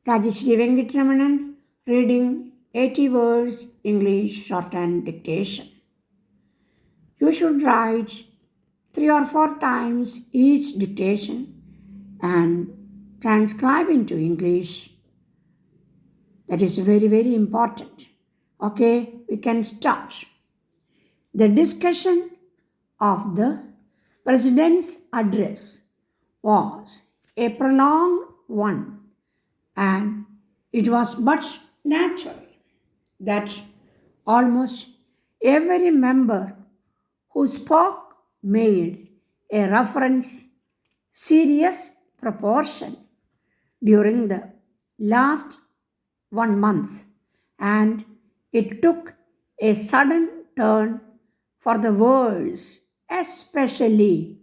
Rajeshri Venkatramanan reading 80 words English Shorthand dictation. You should write 3 or 4 times each dictation and transcribe into English. That is very important. Okay, we can start. The discussion of the President's address was a prolonged one, and it was but natural that almost every member who spoke made a reference serious proportion during the last 1 month, and it took a sudden turn for the worse, especially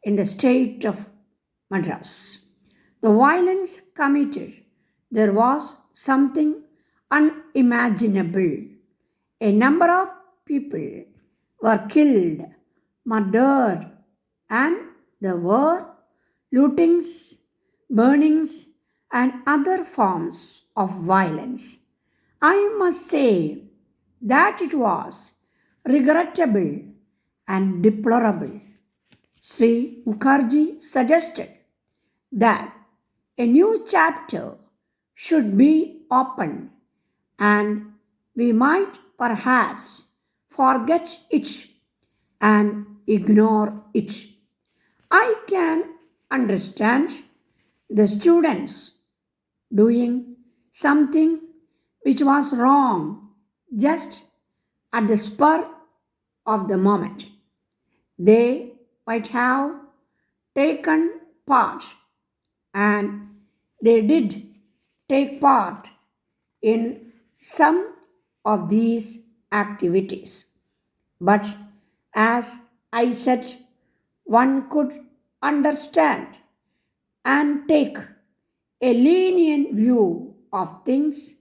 in the state of Madras. The violence committed there was something unimaginable. A number of people were killed, murdered, and there were lootings, burnings, and other forms of violence. I must say that it was regrettable and deplorable. Sri Mukherjee suggested that a new chapter should be opened and we might perhaps forget it and ignore it. I can understand the students doing something which was wrong just at the spur of the moment. They might have taken part, and they did take part in some of these activities. But as I said, one could understand and take a lenient view of things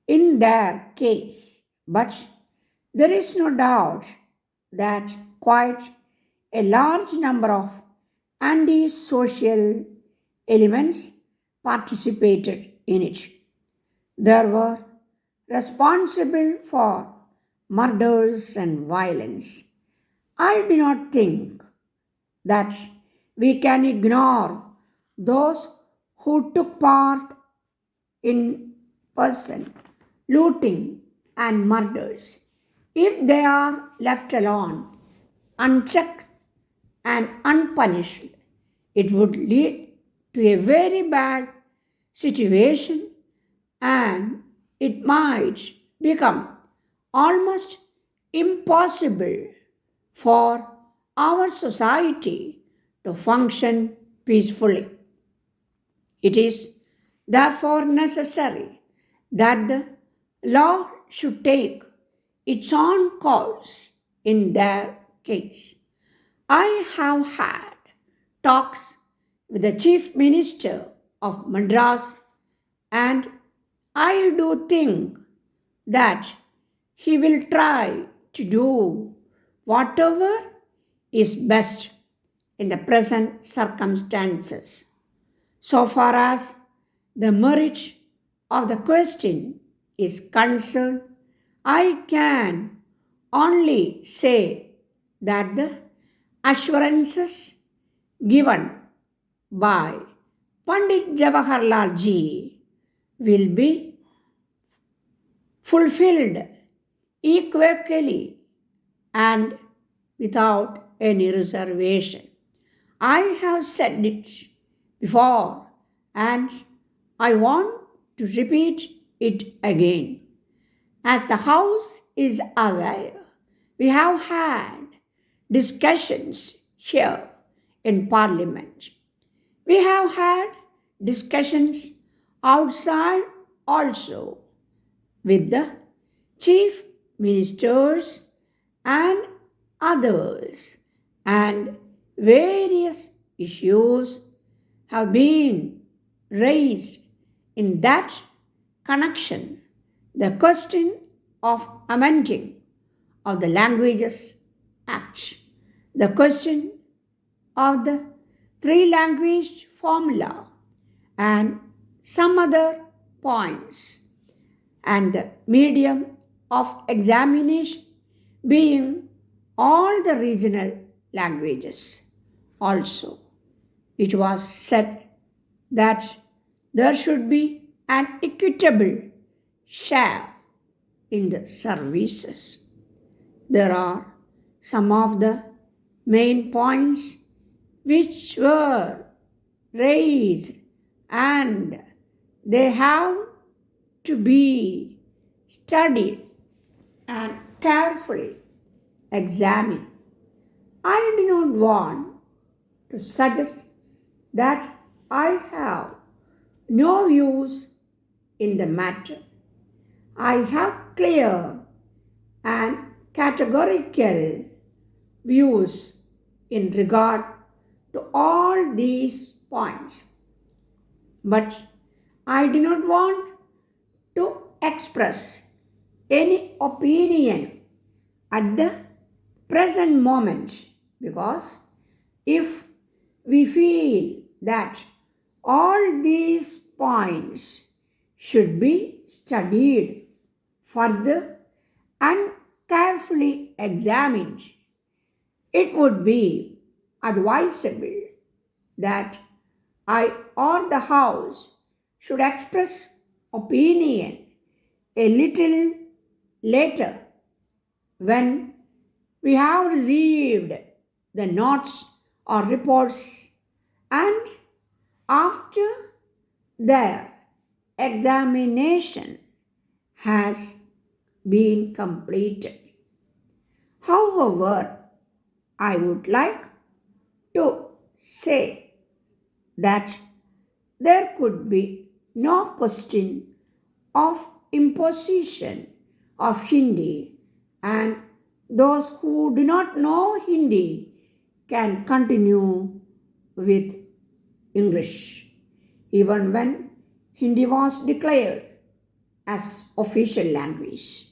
in their case. But there is no doubt that quite a large number of anti-social elements participated in it. They were responsible for murders and violence. I do not think that we can ignore those who took part in person looting and murders. If they are left alone, unchecked, and unpunished, it would lead to a very bad situation and it might become almost impossible for our society to function peacefully. It is therefore necessary that the law should take its own course in their case. I have had talks with the Chief Minister of Madras, and I do think that he will try to do whatever is best in the present circumstances. So far as the merit of the question is concerned, I can only say that the assurances given by Pandit Jawaharlal ji will be fulfilled equally and without any reservation. I have said it before and I want to repeat it again. As the House is aware, we have had discussions here in Parliament. We have had discussions outside also with the chief ministers and others, and various issues have been raised in that connection. The question of amending of the Languages Act, the question of the three language formula, and some other points, and the medium of examination being all the regional languages. Also, it was said that there should be an equitable share in the services. There are some of the main points which were raised, and they have to be studied and carefully examined. I do not want to suggest that I have no views in the matter. I have clear and categorical views in regard to all these points. But I do not want to express any opinion at the present moment, because if we feel that all these points should be studied further and carefully examined, it would be advisable that I or the House should express opinion a little later when we have received the notes or reports and after their examination has been completed. However, I would like to say that there could be no question of imposition of Hindi, and those who do not know Hindi can continue with English even when Hindi was declared as official language.